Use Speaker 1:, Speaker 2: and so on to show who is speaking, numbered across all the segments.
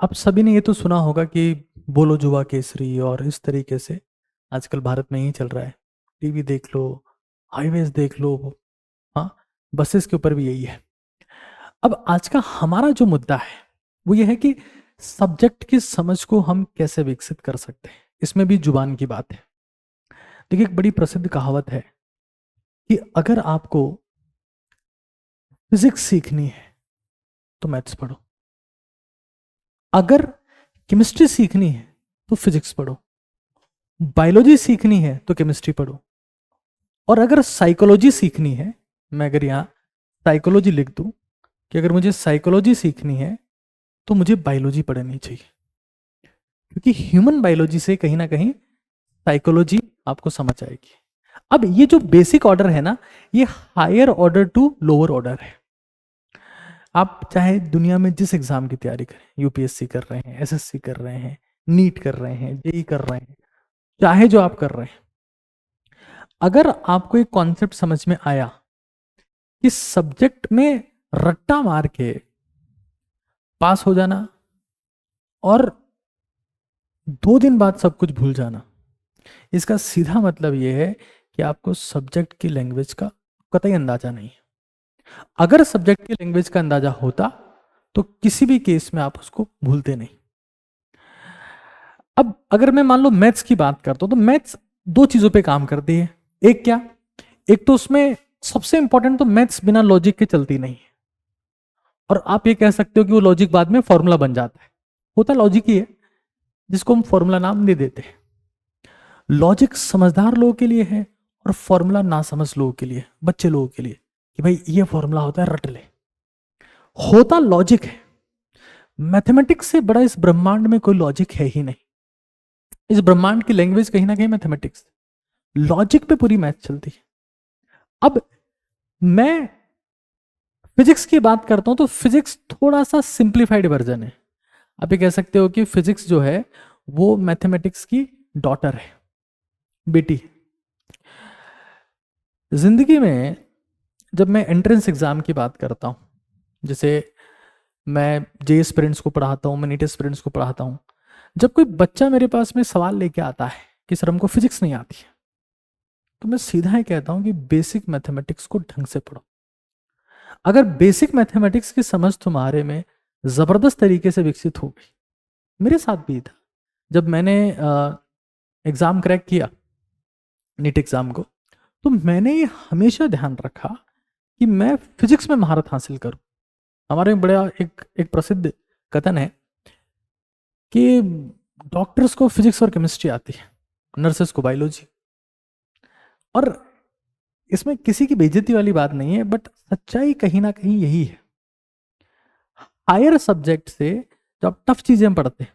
Speaker 1: आप सभी ने ये तो सुना होगा कि बोलो जुआ केसरी और इस तरीके से आजकल भारत में यही चल रहा है। टीवी देख लो, हाईवेज देख लो, हाँ, बसेस के ऊपर भी यही है। अब आज का हमारा जो मुद्दा है वो ये है कि सब्जेक्ट की समझ को हम कैसे विकसित कर सकते हैं। इसमें भी जुबान की बात है। देखिए, एक बड़ी प्रसिद्ध कहावत है कि अगर आपको फिजिक्स सीखनी है तो मैथ्स पढ़ो, अगर केमिस्ट्री सीखनी है तो फिजिक्स पढ़ो, बायोलॉजी सीखनी है तो केमिस्ट्री पढ़ो, और अगर साइकोलॉजी सीखनी है, मैं अगर यहाँ साइकोलॉजी लिख दूं कि अगर मुझे साइकोलॉजी सीखनी है तो मुझे बायोलॉजी पढ़नी चाहिए, क्योंकि ह्यूमन बायोलॉजी से कहीं ना कहीं साइकोलॉजी आपको समझ आएगी। अब ये जो बेसिक ऑर्डर है ना, ये higher order to lower order है। आप चाहे दुनिया में जिस एग्जाम की तैयारी करें, यूपीएससी कर रहे हैं, एसएससी कर रहे हैं, नीट कर रहे हैं, जेई कर रहे हैं, चाहे जो आप कर रहे हैं, अगर आपको एक कॉन्सेप्ट समझ में आया कि सब्जेक्ट में रट्टा मार के पास हो जाना और 2 दिन बाद सब कुछ भूल जाना, इसका सीधा मतलब यह है कि आपको सब्जेक्ट की लैंग्वेज का कतई अंदाजा नहीं है। अगर सब्जेक्ट की लैंग्वेज का अंदाजा होता तो किसी भी केस में आप उसको भूलते नहीं। अब अगर मैं मान लो मैथ्स की बात करता हूं तो मैथ्स 2 चीजों पे काम करती है। एक क्या, एक तो उसमें सबसे इंपॉर्टेंट तो मैथ्स बिना लॉजिक के चलती नहीं है, और आप ये कह सकते हो कि वो लॉजिक बाद में फॉर्मूला बन जाता है, होता लॉजिक ही है, जिसको हम फॉर्मूला नाम दे देते हैं। लॉजिक समझदार लोगों के लिए है और फॉर्मूला ना समझ लोगों के लिए, बच्चे लोगों के लिए, कि भाई ये फॉर्मूला होता है, रट ले। होता लॉजिक है। मैथमेटिक्स से बड़ा इस ब्रह्मांड में कोई लॉजिक है ही नहीं। इस ब्रह्मांड की लैंग्वेज कहीं ना कहीं मैथमेटिक्स, लॉजिक पे पूरी मैथ चलती है। अब मैं फिजिक्स की बात करता हूं तो फिजिक्स थोड़ा सा सिंप्लीफाइड वर्जन है। आप ये कह सकते हो कि फिजिक्स जो है वो मैथमेटिक्स की डॉटर है, बेटी। जिंदगी में जब मैं एंट्रेंस एग्जाम की बात करता हूं, जैसे मैं जे एस्पिरेंट्स को पढ़ाता हूं, मैं नीट एस्पिरेंट्स को पढ़ाता हूं, जब कोई बच्चा मेरे पास में सवाल लेके आता है कि सर हमको फिजिक्स नहीं आती है, तो मैं सीधा ही कहता हूं कि बेसिक मैथमेटिक्स को ढंग से पढ़ो। अगर बेसिक मैथमेटिक्स की समझ तुम्हारे में जबरदस्त तरीके से विकसित हो गई, मेरे साथ भी था, जब मैंने एग्जाम क्रैक किया नीट एग्जाम को, तो मैंने ये हमेशा ध्यान रखा कि मैं फिजिक्स में महारत हासिल करूं। हमारे बड़ा एक प्रसिद्ध कथन है कि डॉक्टर्स को फिजिक्स और केमिस्ट्री आती है, नर्सेस को बायोलॉजी। और इसमें किसी की बेइज्जती वाली बात नहीं है, बट सच्चाई कहीं ना कहीं यही है। हायर सब्जेक्ट से जब टफ चीजें पढ़ते हैं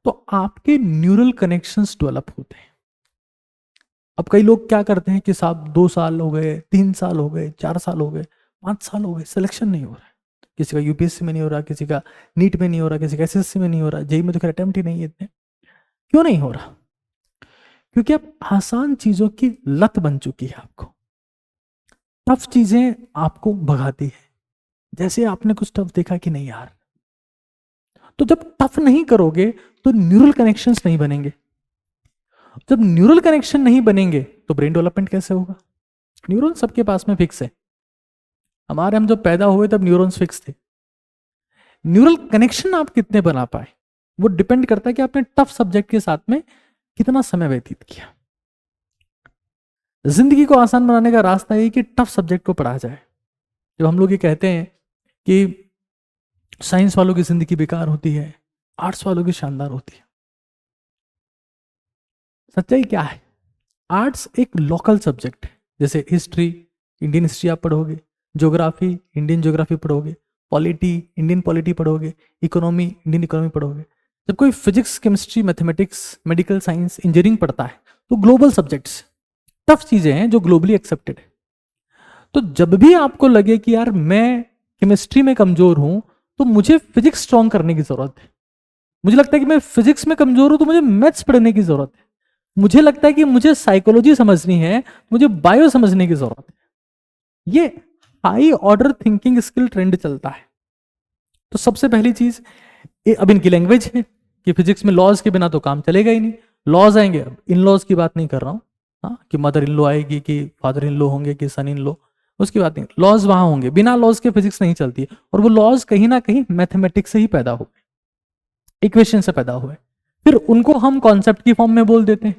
Speaker 1: तो आपके न्यूरल कनेक्शंस डेवलप होते हैं। अब कई लोग क्या करते हैं कि साहब 2 साल हो गए, 3 साल हो गए, 4 साल हो गए, 5 साल हो गए, सिलेक्शन नहीं हो रहा है। किसी का यूपीएससी में नहीं हो रहा, किसी का नीट में नहीं हो रहा, किसी का एसएससी में नहीं हो रहा, जेई में तो खैर अटेम्प्ट ही नहीं है इतने। क्यों नहीं हो रहा? क्योंकि अब आसान चीजों की लत बन चुकी है आपको। टफ चीजें आपको भगाती है। जैसे आपने कुछ टफ देखा कि नहीं यार, तो जब टफ नहीं करोगे तो न्यूरल कनेक्शंस नहीं बनेंगे। जब न्यूरल कनेक्शन नहीं बनेंगे तो ब्रेन डेवलपमेंट कैसे होगा? न्यूरॉन सबके पास में फिक्स है। हमारे हम जब पैदा हुए तब न्यूरॉन्स फिक्स थे। न्यूरल कनेक्शन आप कितने बना पाए वो डिपेंड करता है कि आपने टफ सब्जेक्ट के साथ में कितना समय व्यतीत किया। जिंदगी को आसान बनाने का रास्ता ये कि टफ सब्जेक्ट को पढ़ा जाए। जब हम लोग ये कहते हैं कि साइंस वालों की जिंदगी बेकार होती है, आर्ट्स वालों की शानदार होती है, सच्चाई क्या है? आर्ट्स एक लोकल सब्जेक्ट है। जैसे हिस्ट्री, इंडियन हिस्ट्री आप पढ़ोगे, ज्योग्राफी, इंडियन ज्योग्राफी पढ़ोगे, पॉलिटी, इंडियन पॉलिटी पढ़ोगे, इकोनॉमी, इंडियन इकोनॉमी पढ़ोगे। जब कोई physics, chemistry, mathematics, medical science, engineering पढ़ता है तो ग्लोबल सब्जेक्ट्स, टफ चीजें हैं जो ग्लोबली एक्सेप्टेड है। तो जब भी आपको लगे कि यार मैं केमिस्ट्री में कमजोर हूं तो मुझे फिजिक्स स्ट्रॉन्ग करने की जरूरत है, मुझे लगता है कि मैं फिजिक्स में कमजोर हूं तो मुझे मैथ्स पढ़ने की जरूरत है, मुझे लगता है कि मुझे साइकोलॉजी समझनी है, मुझे बायो समझने की जरूरत है, ये high order thinking skill trend चलता है। तो सबसे पहली चीज, अब इनकी लैंग्वेज है कि फिजिक्स में लॉज के बिना तो काम चलेगा ही नहीं, लॉज आएंगे। अब इन लॉज की बात नहीं कर रहा हूँ, हाँ, कि मदर इन लॉ आएगी कि फादर इन लॉ होंगे कि सन इन लॉ, उसकी बात नहीं। लॉज वहां होंगे, बिना लॉज के फिजिक्स नहीं चलती है। और वो लॉज कहीं ना कहीं मैथमेटिक्स से ही पैदा हुए, इक्वेशन से पैदा हुए, फिर उनको हम कॉन्सेप्ट की फॉर्म में बोल देते हैं।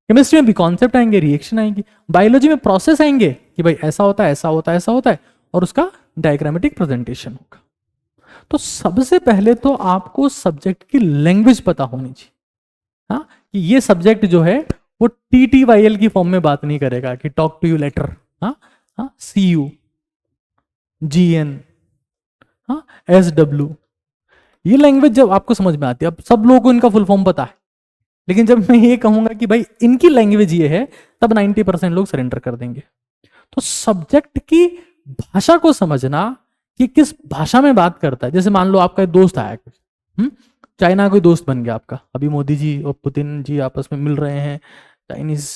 Speaker 1: केमिस्ट्री में भी कॉन्सेप्ट आएंगे, रिएक्शन आएंगी, बायोलॉजी में प्रोसेस आएंगे कि भाई ऐसा होता है, ऐसा होता है, ऐसा होता है, और उसका डायग्रामेटिक प्रेजेंटेशन होगा। तो सबसे पहले तो आपको सब्जेक्ट की लैंग्वेज पता होनी चाहिए, हाँ, कि ये सब्जेक्ट जो है वो TTYL की फॉर्म में बात नहीं करेगा कि टॉक टू यू लेटर, हाँ हाँ, CU, GN, हाँ, SW। ये लैंग्वेज जब आपको समझ में आती है, अब सब लोगों को इनका फुल फॉर्म पता है, लेकिन जब मैं ये कहूंगा कि भाई इनकी लैंग्वेज ये है, तब 90% लोग सरेंडर कर देंगे। तो सब्जेक्ट की भाषा को समझना कि किस भाषा में बात करता है। जैसे मान लो आपका एक दोस्त आया, चाइना कोई दोस्त बन गया आपका, अभी मोदी जी और पुतिन जी आपस में मिल रहे हैं, चाइनीज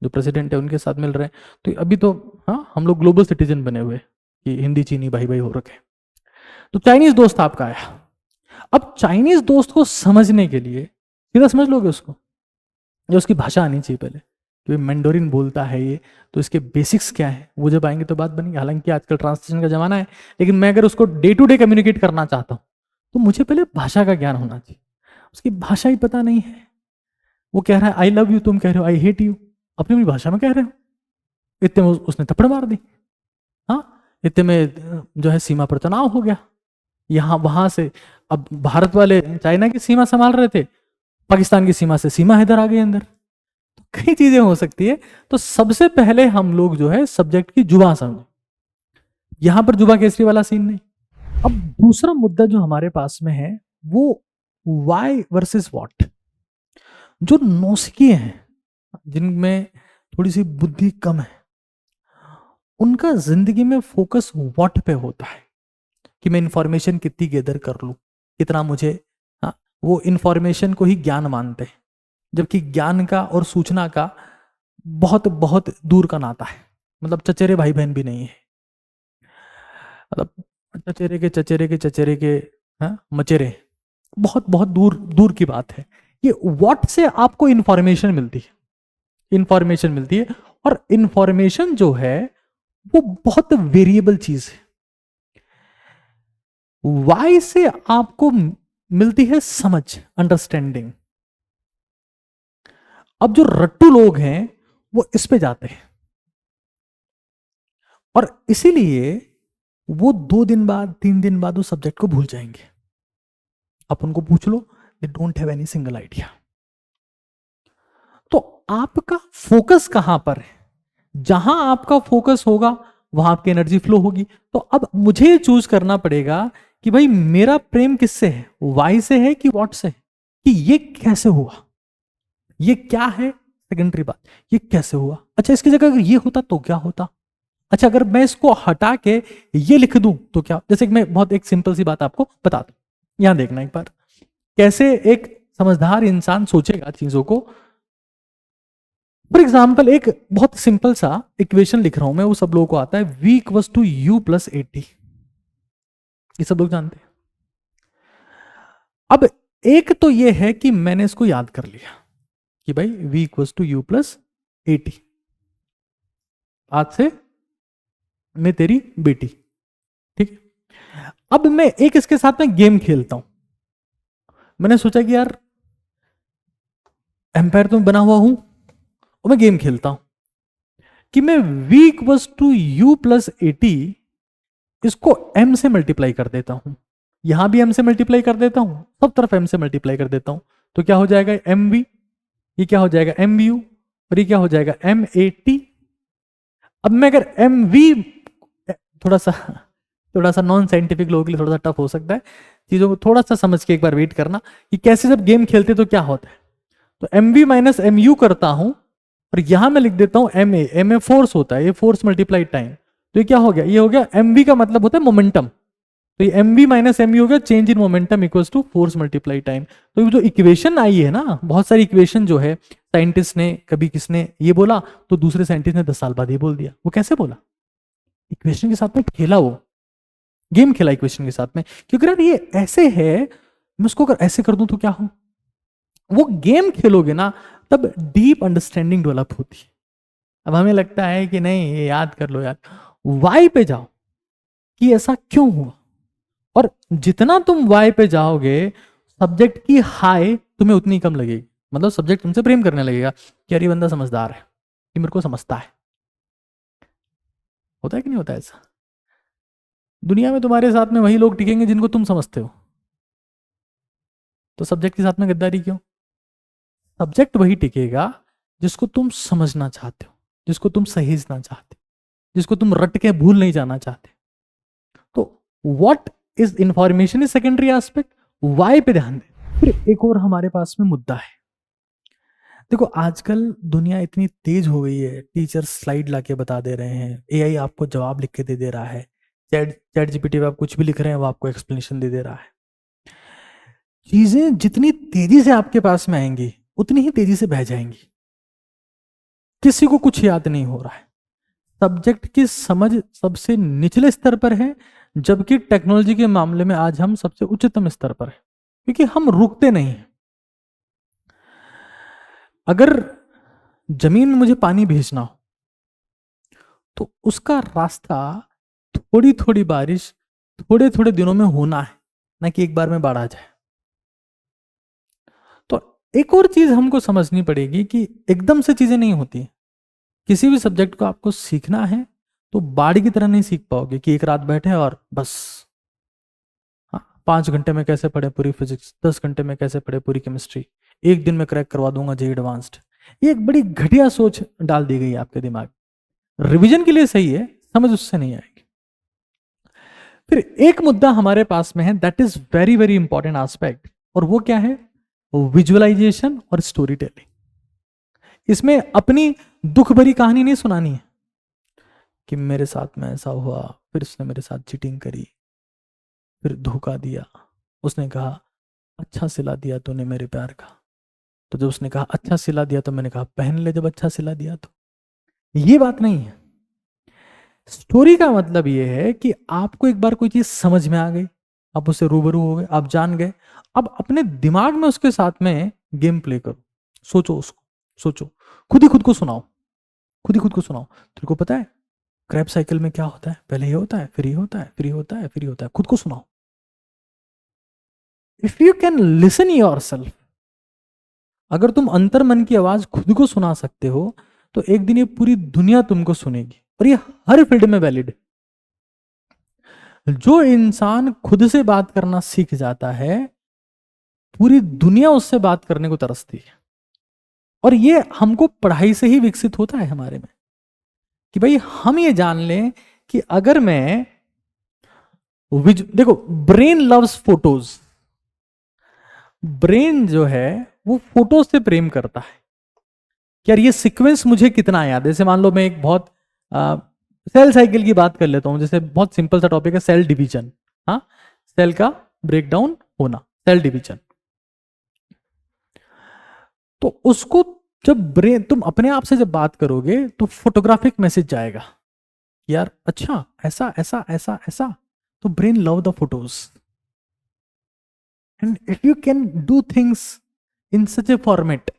Speaker 1: जो प्रेसिडेंट है उनके साथ मिल रहे हैं, तो अभी तो हाँ हम लोग ग्लोबल सिटीजन बने हुए कि हिंदी चीनी भाई भाई हो रखे। तो चाइनीज दोस्त आपका आया, अब चाइनीज दोस्त को समझने के लिए सीधा समझ लोगे उसको, जो उसकी भाषा आनी चाहिए पहले, कि मैंडोरिन बोलता है ये, तो इसके बेसिक्स क्या है, वो जब आएंगे तो बात बनेगी। हालांकि आजकल ट्रांसलेशन का जमाना है, लेकिन मैं अगर उसको डे टू डे कम्युनिकेट करना चाहता हूँ तो मुझे पहले भाषा का ज्ञान होना चाहिए। उसकी भाषा ही पता नहीं है, वो कह रहा है आई लव यू, तुम कह रहे हो आई हेट यू, अपनी अपनी भाषा में कह रहे हो। इतने में उसने थप्पड़ मार दी, हाँ, इतने में जो है सीमा पर तनाव हो गया, यहाँ वहां से। अब भारत वाले चाइना की सीमा संभाल रहे थे, पाकिस्तान की सीमा से सीमा इधर आ गई अंदर, तो कई चीजें हो सकती है। तो सबसे पहले हम लोग जो है सब्जेक्ट की जुबान समझे, यहां पर जुबा केसरी वाला सीन नहीं। अब दूसरा मुद्दा जो हमारे पास में है वो वाई वर्सेस व्हाट। जो नौसिखिए हैं, जिनमें थोड़ी सी बुद्धि कम है, उनका जिंदगी में फोकस व्हाट पे होता है, कि मैं इंफॉर्मेशन कितनी गैदर कर लूं, कितना मुझे, हाँ, वो इंफॉर्मेशन को ही ज्ञान मानते हैं, जबकि ज्ञान का और सूचना का बहुत बहुत दूर का नाता है। मतलब चचेरे भाई बहन भी नहीं है, मतलब चचेरे के चचेरे के चचेरे के, हाँ, मचेरे, बहुत बहुत दूर दूर की बात है। ये व्हाट से आपको इंफॉर्मेशन मिलती है, इंफॉर्मेशन मिलती है, और इंफॉर्मेशन जो है वो बहुत वेरिएबल चीज है। वाई से आपको मिलती है समझ, अंडरस्टैंडिंग। अब जो रट्टू लोग हैं वो इस पे जाते हैं, और इसीलिए वो 2 दिन बाद 3 दिन बाद उस सब्जेक्ट को भूल जाएंगे। आप उनको पूछ लो, they don't have any single idea. तो आपका फोकस कहां पर है, जहां आपका फोकस होगा वहां आपकी एनर्जी फ्लो होगी। तो अब मुझे चूज करना पड़ेगा कि भाई मेरा प्रेम किससे है, वाई से है कि व्हाट से है, कि ये कैसे हुआ, ये क्या है, सेकेंडरी बात, ये कैसे हुआ। अच्छा, इसकी जगह अगर ये होता तो क्या होता। अच्छा, अगर मैं इसको हटा के ये लिख दूं तो क्या। जैसे कि मैं बहुत एक सिंपल सी बात आपको बता दूं, यहां देखना एक बार, कैसे एक समझदार इंसान सोचेगा चीजों को। फॉर एग्जाम्पल एक बहुत सिंपल सा इक्वेशन लिख रहा हूं मैं, वो सब लोगों को आता है, v equals to u plus 80, ये सब लोग जानते हैं। अब एक तो ये है कि मैंने इसको याद कर लिया कि भाई v equals to u plus 80, आज से मैं तेरी बेटी, ठीक है। अब मैं एक इसके साथ में गेम खेलता हूं, मैंने सोचा कि यार एम्पायर तो बना हुआ हूं और मैं गेम खेलता हूं कि मैं v equals to u plus 80 इसको m से मल्टीप्लाई कर देता हूं, यहां भी m से मल्टीप्लाई कर देता हूं, सब तरफ m से मल्टीप्लाई कर देता हूं, तो क्या हो जाएगा mv, ये क्या हो जाएगा mu, और ये क्या हो जाएगा m80। अब मैं अगर mv, थोड़ा सा नॉन साइंटिफिक लोगों के लिए थोड़ा सा टफ हो सकता है, चीजों को थोड़ा सा समझ के एक बार वेट करना कि कैसे जब गेम खेलते तो क्या होता है। तो mv माइनस mu करता हूं, और यहां मैं लिख देता हूं ma फोर्स होता है, ये फोर्स मल्टीप्लाई टाइम, तो ये क्या हो गया, ये हो गया mv का मतलब होता है मोमेंटम, तो ये mv माइनस mu हो गया change in momentum equals to force multiply time. तो ये जो इक्वेशन आई है ना, बहुत सारी इक्वेशन जो है साइंटिस्ट ने, कभी किसने ये बोला तो दूसरे साइंटिस्ट ने 10 साल बाद ये बोल दिया। वो कैसे बोला, इक्वेशन के साथ में खेला, वो गेम खेला इक्वेशन के साथ में, क्योंकि यार ये ऐसे है मैं उसको अगर ऐसे कर दूं तो क्या हो? वो गेम खेलोगे ना, तब डीप अंडरस्टैंडिंग डेवलप होती है। अब हमें लगता है कि नहीं ये याद कर लो यार, वाई पे जाओ कि ऐसा क्यों हुआ, और जितना तुम वाई पे जाओगे सब्जेक्ट की हाई तुम्हें उतनी कम लगेगी। मतलब सब्जेक्ट तुमसे प्रेम करने लगेगा कि अरे बंदा समझदार है, कि मेरे को समझता है। होता है कि नहीं होता ऐसा? दुनिया में तुम्हारे साथ में वही लोग टिकेंगे जिनको तुम समझते हो, तो सब्जेक्ट के साथ में गद्दारी क्यों? सब्जेक्ट वही टिकेगा जिसको तुम समझना चाहते हो, जिसको तुम सहेजना चाहते हो, जिसको तुम रट के भूल नहीं जाना चाहते। तो what is information is secondary aspect, why पे ध्यान दे। फिर एक और हमारे पास में मुद्दा है। देखो आजकल दुनिया इतनी तेज हो गई है, टीचर स्लाइड लाके बता दे रहे हैं, एआई आपको जवाब लिख के दे रहा है, चैट चैट जीपीटी पे आप कुछ भी लिख रहे हैं वो आपको एक्सप्लेनेशन दे रहा है। चीजें जितनी तेजी से आपके पास में आएंगी उतनी ही तेजी से बह जाएंगी। किसी को कुछ याद नहीं हो रहा है। सब्जेक्ट की समझ सबसे निचले स्तर पर है, जबकि टेक्नोलॉजी के मामले में आज हम सबसे उच्चतम स्तर पर है, क्योंकि हम रुकते नहीं हैं। अगर जमीन में मुझे पानी भेजना हो तो उसका रास्ता थोड़ी थोड़ी बारिश थोड़े थोड़े दिनों में होना है, ना कि एक बार में बाढ़ आ जाए। तो एक और चीज हमको समझनी पड़ेगी कि एकदम से चीजें नहीं होती। किसी भी सब्जेक्ट को आपको सीखना है तो बाढ़ की तरह नहीं सीख पाओगे कि एक रात बैठे और बस। हाँ, 5 घंटे में कैसे पढ़े पूरी फिजिक्स, 10 घंटे में कैसे पढ़े पूरी केमिस्ट्री, एक दिन में क्रैक करवा दूंगा जे एडवांस्ड। ये एक बड़ी घटिया सोच डाल दी गई है आपके दिमाग। रिवीजन के लिए सही है, समझ उससे नहीं आएगी। फिर एक मुद्दा हमारे पास में है, that is very very important aspect, और वो क्या है? विजुअलाइजेशन और स्टोरी टेलिंग। इसमें अपनी दुख भरी कहानी नहीं सुनानी है कि मेरे साथ में ऐसा हुआ, फिर उसने मेरे साथ चीटिंग करी, फिर धोखा दिया, उसने कहा अच्छा सिला दिया तूने मेरे प्यार का। तो जब उसने कहा अच्छा सिला दिया तो मैंने कहा पहन ले जब अच्छा सिला दिया तो। ये बात नहीं है। स्टोरी का मतलब ये है कि आपको एक बार कोई चीज समझ में आ गई, आप उससे रूबरू हो गए, आप जान गए, अब अपने दिमाग में उसके साथ में गेम प्ले करो, सोचो उसको, सोचो, खुद ही खुद को सुनाओ, खुद ही खुद को सुनाओ। तेरे को पता है क्रैप साइकिल में क्या होता है? पहले ये होता है, फिर ये होता है, फिर ये होता है, फिर ये होता है। खुद को सुनाओ। If you can listen your self, अगर तुम अंतर मन की आवाज खुद को सुना सकते हो तो एक दिन ये पूरी दुनिया तुमको सुनेगी, और ये हर फील्ड में वैलिड है। जो इंसान खुद से बात करना सीख जाता है, पूरी दुनिया उससे बात करने को तरसती है। और ये हमको पढ़ाई से ही विकसित होता है हमारे में, कि भाई हम ये जान लें कि अगर मैं देखो, ब्रेन लव्स फोटोज। ब्रेन जो है वो फोटो से प्रेम करता है कि यार ये सीक्वेंस मुझे कितना याद है। जैसे मान लो मैं एक बहुत सेल साइकिल की बात कर लेता हूं, जैसे बहुत सिंपल सा टॉपिक है सेल डिवीजन। हाँ, सेल का ब्रेकडाउन होना, सेल डिवीजन। तो उसको जब ब्रेन, तुम अपने आप से जब बात करोगे तो फोटोग्राफिक मैसेज जाएगा यार, अच्छा ऐसा ऐसा ऐसा ऐसा। तो brain love the photos, and if you can do things in such A format,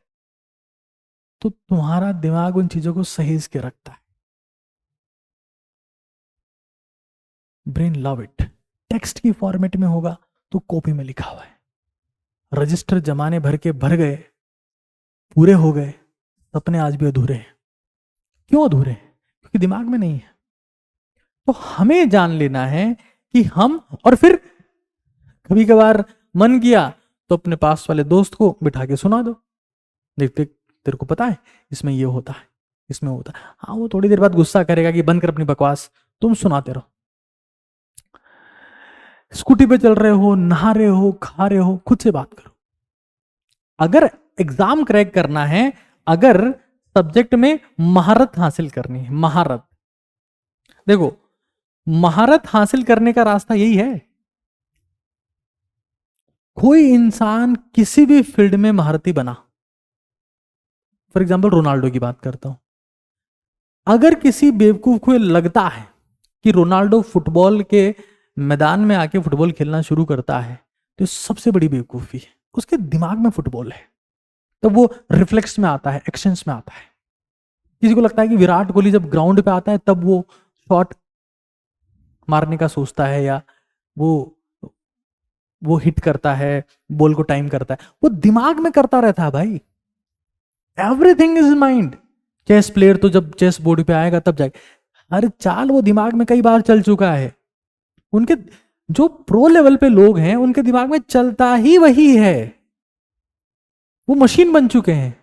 Speaker 1: तो तुम्हारा दिमाग उन चीजों को सहेज के रखता है। Brain love it. टेक्स्ट की फॉर्मेट में होगा तो कॉपी में लिखा हुआ है। रजिस्टर जमाने भर के भर गए, पूरे हो गए, सपने आज भी अधूरे हैं। क्यों अधूरे हैं? क्योंकि दिमाग में नहीं है। तो हमें जान लेना है कि हम, और फिर कभी कभार मन किया तो अपने पास वाले दोस्त को बिठा के सुना दो, देखते तेरे को पता है इसमें ये होता है, इसमें होता है। हाँ, वो थोड़ी देर बाद गुस्सा करेगा कि बंद कर अपनी बकवास, तुम सुनाते रहो। स्कूटी पे चल रहे हो, नहा रहे हो, खा रहे हो, खुद से बात करो। अगर एग्जाम क्रैक करना है, अगर सब्जेक्ट में महारत हासिल करनी है, महारत, देखो महारत हासिल करने का रास्ता यही है। कोई इंसान किसी भी फील्ड में महारती बना, फॉर एग्जाम्पल रोनाल्डो की बात करता हूं। अगर किसी बेवकूफ को लगता है कि रोनाल्डो फुटबॉल के मैदान में आके फुटबॉल खेलना शुरू करता है तो सबसे बड़ी बेवकूफ़ी है। उसके दिमाग में फुटबॉल है, तब वो रिफ्लेक्स में आता है, एक्शंस में आता है। किसी को लगता है कि विराट कोहली जब ग्राउंड पे आता है तब वो शॉट मारने का सोचता है, या वो हिट करता है, बॉल को टाइम करता है, वो दिमाग में करता रहता है भाई। Everything is mind. Chess player तो जब चेस बोर्ड पे आएगा तब जाएगा, हर चाल वो दिमाग में कई बार चल चुका है। उनके जो प्रो लेवल पे लोग हैं उनके दिमाग में चलता ही वही है, वो मशीन बन चुके हैं।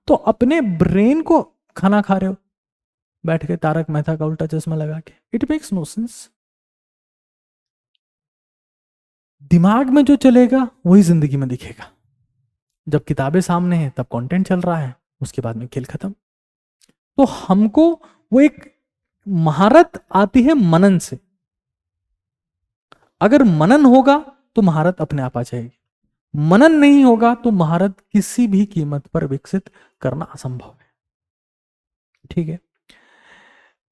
Speaker 1: तो अपने ब्रेन को खाना खा रहे हो बैठ के तारक मेहता का उल्टा चश्मा लगा के, इट मेक्स नो सेंस। दिमाग में जो चलेगा वही जिंदगी में दिखेगा। जब किताबें सामने हैं तब कंटेंट चल रहा है, उसके बाद में खेल खत्म। तो हमको वो एक महारत आती है मनन से। अगर मनन होगा तो महारत अपने आप आ जाएगी, मनन नहीं होगा तो महारत किसी भी कीमत पर विकसित करना असंभव है। ठीक है।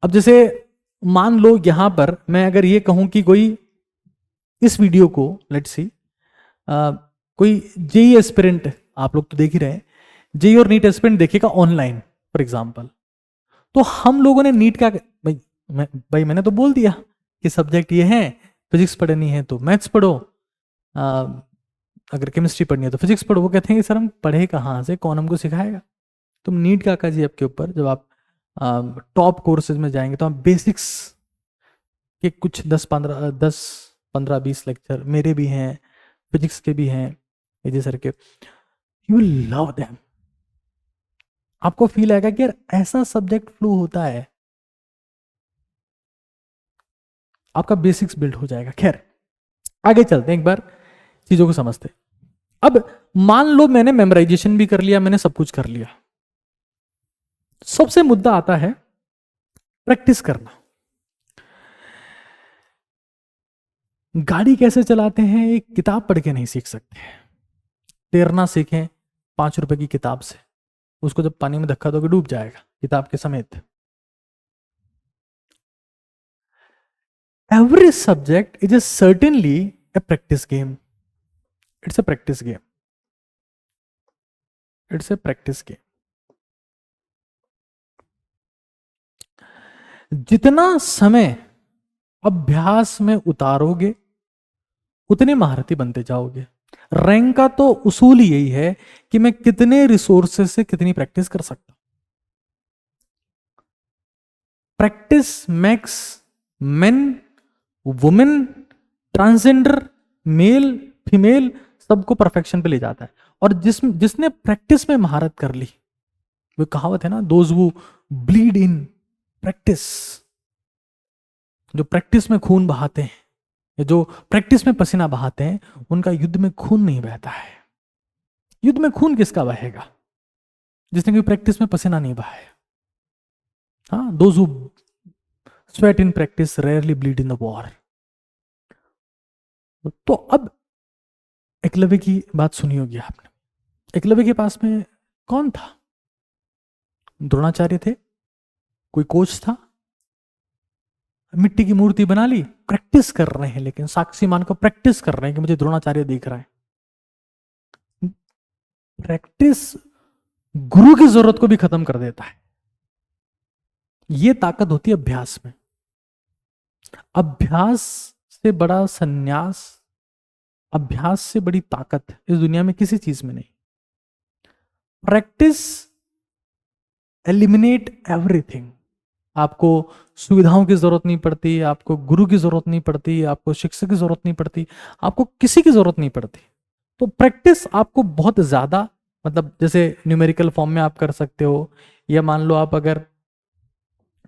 Speaker 1: अब जैसे मान लो यहां पर मैं अगर ये कहूं कि कोई इस वीडियो को लेट्स सी कोई जेई एस्पिरेंट, आप लोग तो देख ही रहे हैं, जेई और नीट एस्पिरेंट देखेगा ऑनलाइन फॉर एग्जांपल, तो हम लोगों ने नीट का भाई मैंने तो बोल दिया कि सब्जेक्ट ये है, फिजिक्स पढ़नी है तो मैथ्स पढ़ो, अगर केमिस्ट्री पढ़नी है तो फिजिक्स पढ़ो। वो कहते हैं कि सर हम पढ़े कहाँ से, कौन हमको सिखाएगा। तुम नीट का जी आपके ऊपर, जब आप टॉप कोर्सेज में जाएंगे तो आप बेसिक्स के कुछ 10-15-20 लेक्चर मेरे भी हैं, फिजिक्स के भी हैं, विजय सर के, यू विल लव देम। आपको फील आएगा कि यार ऐसा सब्जेक्ट फ्लो होता है, आपका बेसिक्स बिल्ड हो जाएगा। खैर आगे चलते हैं, एक बार चीजों को समझते हैं। अब मान लो मैंने मेमोराइजेशन भी कर लिया, मैंने सब कुछ कर लिया, सबसे मुद्दा आता है प्रैक्टिस करना। गाड़ी कैसे चलाते हैं एक किताब पढ़ के नहीं सीख सकते। तैरना सीखें 5 रुपए की किताब से, उसको जब पानी में धक्का दोगे डूब जाएगा किताब के समेत। Every subject is certainly A practice game. It's a practice game, it's a practice game. जितना समय अभ्यास में उतारोगे उतने महारथी बनते जाओगे। रैंक का तो उसूल ही यही है कि मैं कितने रिसोर्सेस से कितनी प्रैक्टिस कर सकता हूं। Practice makes men, women, transgender, male, female, सबको परफेक्शन पे ले जाता है। और जिसने प्रैक्टिस में महारत कर ली, वो कहावत है ना, those who bleed in practice, जो प्रैक्टिस में खून बहाते हैं, जो प्रैक्टिस में पसीना बहाते हैं, उनका युद्ध में खून नहीं बहता है। युद्ध में खून किसका बहेगा? जिसने कोई प्रैक्टिस में पसीना नहीं बहाया। हाँ, those who sweat in practice rarely bleed in the war. तो अब एकलव्य की बात सुनी होगी आपने। एकलव्य के पास में कौन था? द्रोणाचार्य थे, कोई कोच था, मिट्टी की मूर्ति बना ली, प्रैक्टिस कर रहे हैं, लेकिन साक्षी मानकर प्रैक्टिस कर रहे हैं कि मुझे द्रोणाचार्य दिख रहा है। प्रैक्टिस गुरु की जरूरत को भी खत्म कर देता है। यह ताकत होती है अभ्यास में। अभ्यास से बड़ा संन्यास, अभ्यास से बड़ी ताकत इस दुनिया में किसी चीज में नहीं। Practice eliminate everything. आपको सुविधाओं की जरूरत नहीं पड़ती, आपको गुरु की जरूरत नहीं पड़ती, आपको शिक्षक की जरूरत नहीं पड़ती, आपको किसी की जरूरत नहीं पड़ती। तो प्रैक्टिस आपको बहुत ज्यादा, मतलब जैसे न्यूमेरिकल फॉर्म में आप कर सकते हो, या मान लो आप अगर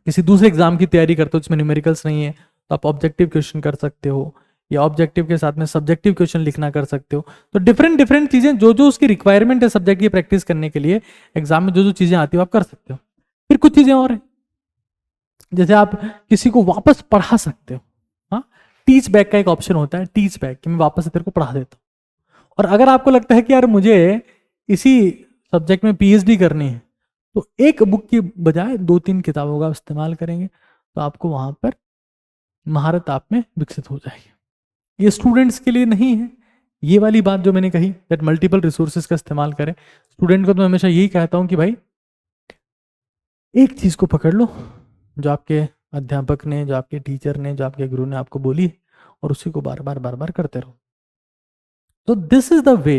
Speaker 1: किसी दूसरे एग्जाम की तैयारी करते हो जिसमें न्यूमेरिकल्स नहीं है तो आप ऑब्जेक्टिव क्वेश्चन कर सकते हो, या ऑब्जेक्टिव के साथ में सब्जेक्टिव क्वेश्चन लिखना कर सकते हो। तो डिफरेंट डिफरेंट चीजें जो जो उसकी रिक्वायरमेंट है सब्जेक्ट की प्रैक्टिस करने के लिए, एग्जाम में जो जो चीजें आती है आप कर सकते हो। फिर कुछ चीजें और है, जैसे आप किसी को वापस पढ़ा सकते हो। हाँ, टीच बैक का एक ऑप्शन होता है, टीच बैक, कि मैं वापस से तेरे को पढ़ा देता हूँ। और अगर आपको लगता है कि यार मुझे इसी सब्जेक्ट में पीएचडी करनी है, तो एक बुक की बजाय 2-3 किताबों का इस्तेमाल करेंगे तो आपको वहां पर महारत आप में विकसित हो जाएगी। ये स्टूडेंट्स के लिए नहीं है। ये वाली बात जो मैंने कही दैट मल्टीपल रिसोर्सेज का इस्तेमाल करें, स्टूडेंट को तो मैं हमेशा यही कहता हूं कि भाई एक चीज को पकड़ लो जो आपके अध्यापक ने, जो आपके टीचर ने, जो आपके गुरु ने आपको बोली, और उसी को बार बार करते रहो। तो दिस इज द वे।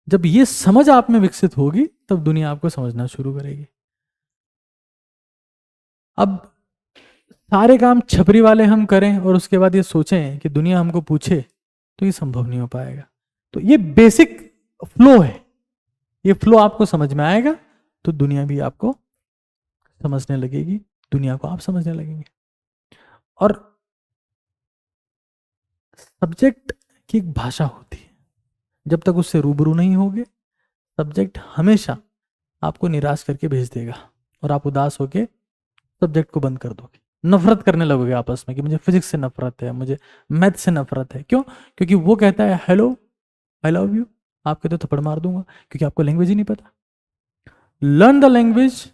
Speaker 1: जब ये समझ आप में विकसित होगी तब दुनिया आपको समझना शुरू करेगी। अब सारे काम छपरी वाले हम करें और उसके बाद ये सोचें कि दुनिया हमको पूछे, तो ये संभव नहीं हो पाएगा। तो ये बेसिक फ्लो है, ये फ्लो आपको समझ में आएगा तो दुनिया भी आपको समझने लगेगी, दुनिया को आप समझने लगेंगे। और सब्जेक्ट की एक भाषा होती है, जब तक उससे रूबरू नहीं होगे सब्जेक्ट हमेशा आपको निराश करके भेज देगा और आप उदास होके सब्जेक्ट को बंद कर दोगे, नफरत करने लगोगे आपस में कि मुझे फिजिक्स से नफरत है, मुझे मैथ से नफरत है। क्यों? क्योंकि वो कहता है हेलो आई लव यू, आप कहते हो थप्पड़ मार दूंगा, क्योंकि आपको लैंग्वेज ही नहीं पता। Learn the language,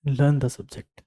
Speaker 1: learn the subject.